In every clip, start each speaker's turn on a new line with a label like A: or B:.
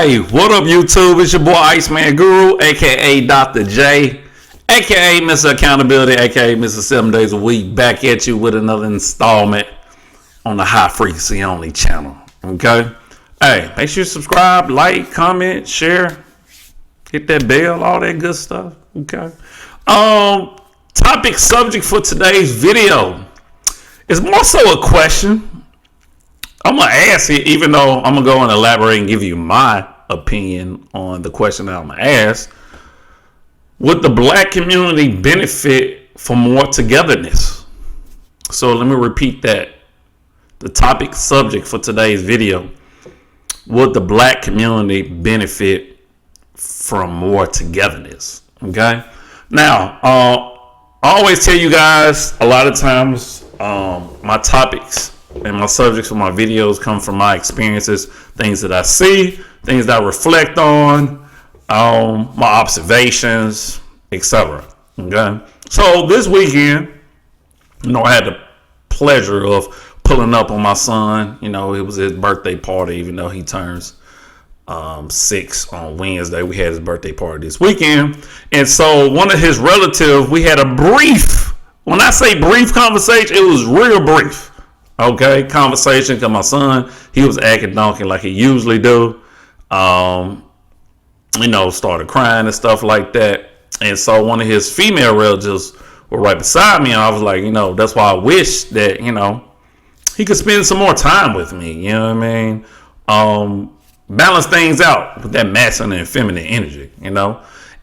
A: Hey, what up, YouTube? It's your boy Iceman Guru, aka Dr. J, aka Mr. Accountability, aka Mr. 7 Days a Week, back at you with another installment on the High Frequency Only channel. Okay? Hey, make sure you subscribe, like, comment, share, hit that bell, all that good stuff. Okay? Topic subject for today's video is more so a question. I'm going to ask it, even though I'm going to go and elaborate and give you my opinion on the question that I'm going to ask. Would the black community benefit from more togetherness? So let me repeat that. The topic subject for today's video. Would the black community benefit from more togetherness? Okay. Now, I always tell you guys a lot of times my topics and my subjects for my videos come from my experiences, things that I see, things that I reflect on, my observations, etc. Okay. So this weekend, I had the pleasure of pulling up on my son. It was his birthday party, even though he turns 6 on Wednesday. We had his birthday party this weekend. And so one of his relatives, we had a brief, when I say brief conversation, it was real brief. Okay, conversation, because my son, he was acting donkey like he usually do. Started crying and stuff like that. And so one of his female relatives were right beside me, and I was like, that's why I wish that, he could spend some more time with me. You know what I mean? Balance things out with that masculine and feminine energy,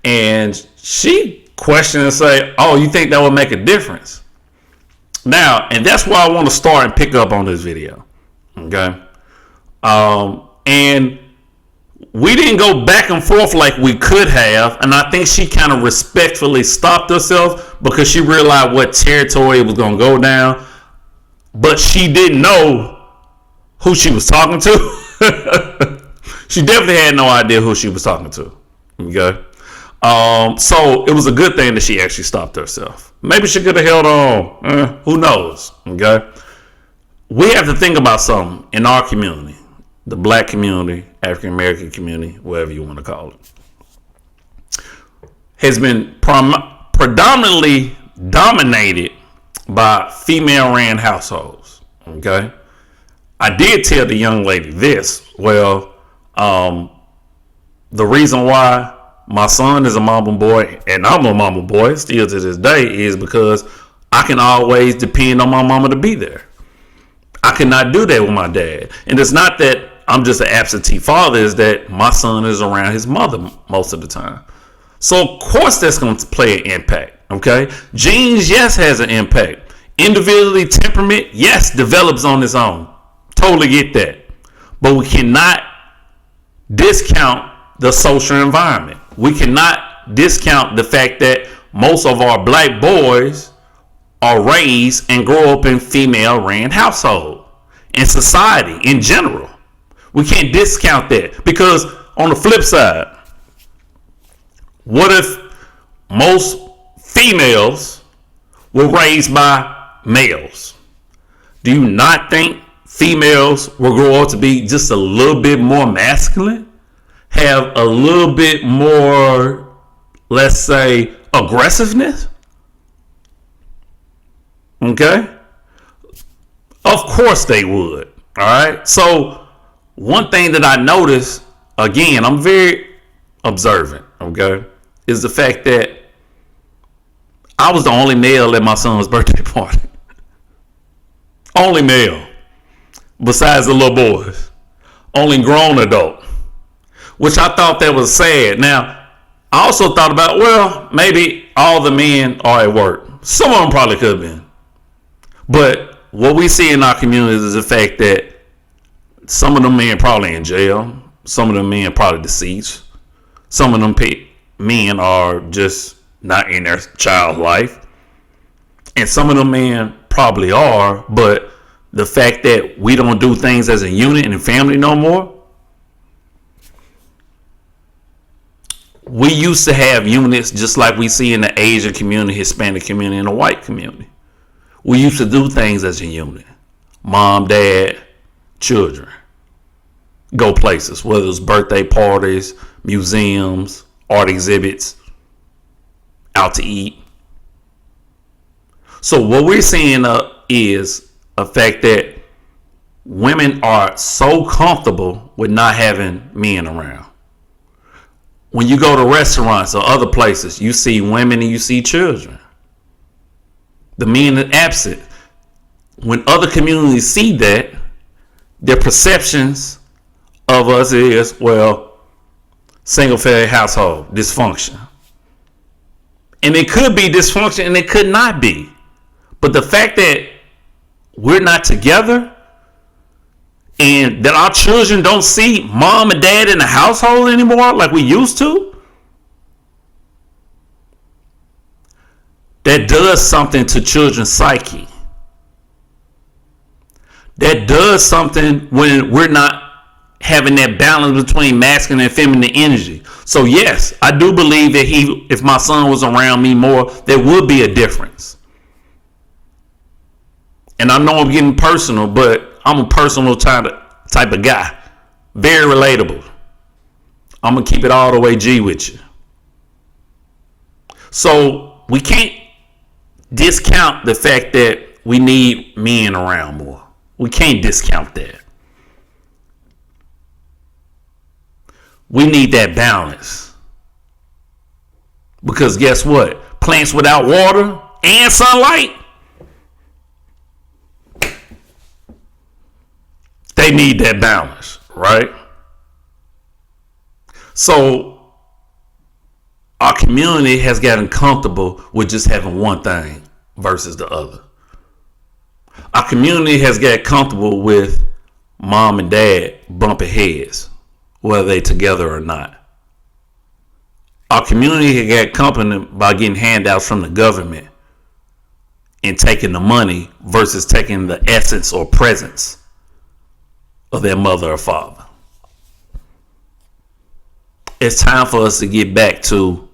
A: And she questioned and say, oh, you think that would make a difference? Now, and that's why I want to start and pick up on this video. Okay. And we didn't go back and forth like we could have. And I think she kind of respectfully stopped herself because she realized what territory it was going to go down. But she didn't know who she was talking to. She definitely had no idea who she was talking to. Okay. So it was a good thing that she actually stopped herself. Maybe she could have held on. Who knows? Okay. We have to think about something in our community, the black community, African American community, whatever you want to call it, has been predominantly dominated by female-ran households. Okay. I did tell the young lady this. Well, the reason why my son is a mama boy and I'm a mama boy still to this day is because I can always depend on my mama to be there. I cannot do that with my dad. And it's not that I'm just an absentee father, it's that my son is around his mother most of the time. So of course that's going to play an impact. Okay. Genes, yes, has an impact. Individually, temperament, yes, develops on its own. Totally get that. But we cannot discount the social environment. We cannot discount the fact that most of our black boys are raised and grow up in female-ran household and society in general. We can't discount that because on the flip side, what if most females were raised by males? Do you not think females will grow up to be just a little bit more masculine? Have a little bit more, let's say, aggressiveness? Okay? Of course they would. All right? So one thing that I noticed, again, I'm very observant, okay, is the fact that I was the only male at my son's birthday party. Only male. Besides the little boys. Only grown adult. Which I thought that was sad. Now, I also thought about, well, maybe all the men are at work. Some of them probably could have been. But what we see in our communities is the fact that some of them men probably in jail. Some of them men probably deceased. Some of them men are just not in their child life. And some of them men probably are, but the fact that we don't do things as a unit and family no more. We used to have units just like we see in the Asian community, Hispanic community, and the white community. We used to do things as a unit. Mom, dad, children. go places, whether it's birthday parties, museums, art exhibits, out to eat. So what we're seeing is a fact that women are so comfortable with not having men around. When you go to restaurants or other places, you see women and you see children. The men are absent. When other communities see that, their perceptions of us is, well, single family household, dysfunction. And it could be dysfunction and it could not be. But the fact that we're not together and that our children don't see mom and dad in the household anymore like we used to, that does something to children's psyche. That does something when we're not having that balance between masculine and feminine energy. So yes, I do believe that if my son was around me more, there would be a difference. And I know I'm getting personal, but I'm a personal type of guy. Very relatable. I'm going to keep it all the way G with you. So we can't discount the fact that we need men around more. We can't discount that. We need that balance. Because guess what? Plants without water and sunlight, they need that balance, right? So our community has gotten comfortable with just having one thing versus the other. Our community has got comfortable with mom and dad bumping heads, whether they together or not. Our community has got comfortable by getting handouts from the government and taking the money versus taking the essence or presence of their mother or father. It's time for us to get back to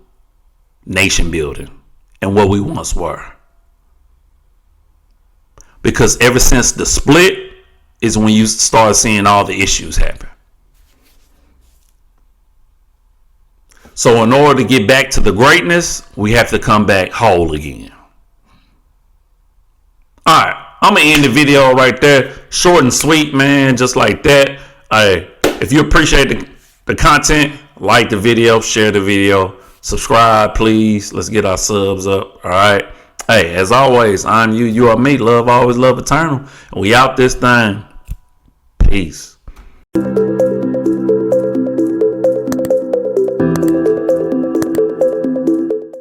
A: nation building and what we once were. Because ever since the split is when you start seeing all the issues happen. So in order to get back to the greatness, we have to come back whole again. All right, I'm going to end the video right there. Short and sweet, man, just like that. If you appreciate the content, like the video, share the video, subscribe, please. Let's get our subs up, all right? Hey, as always, I'm you, you are me. Love, always love, eternal. And we out this thing. Peace.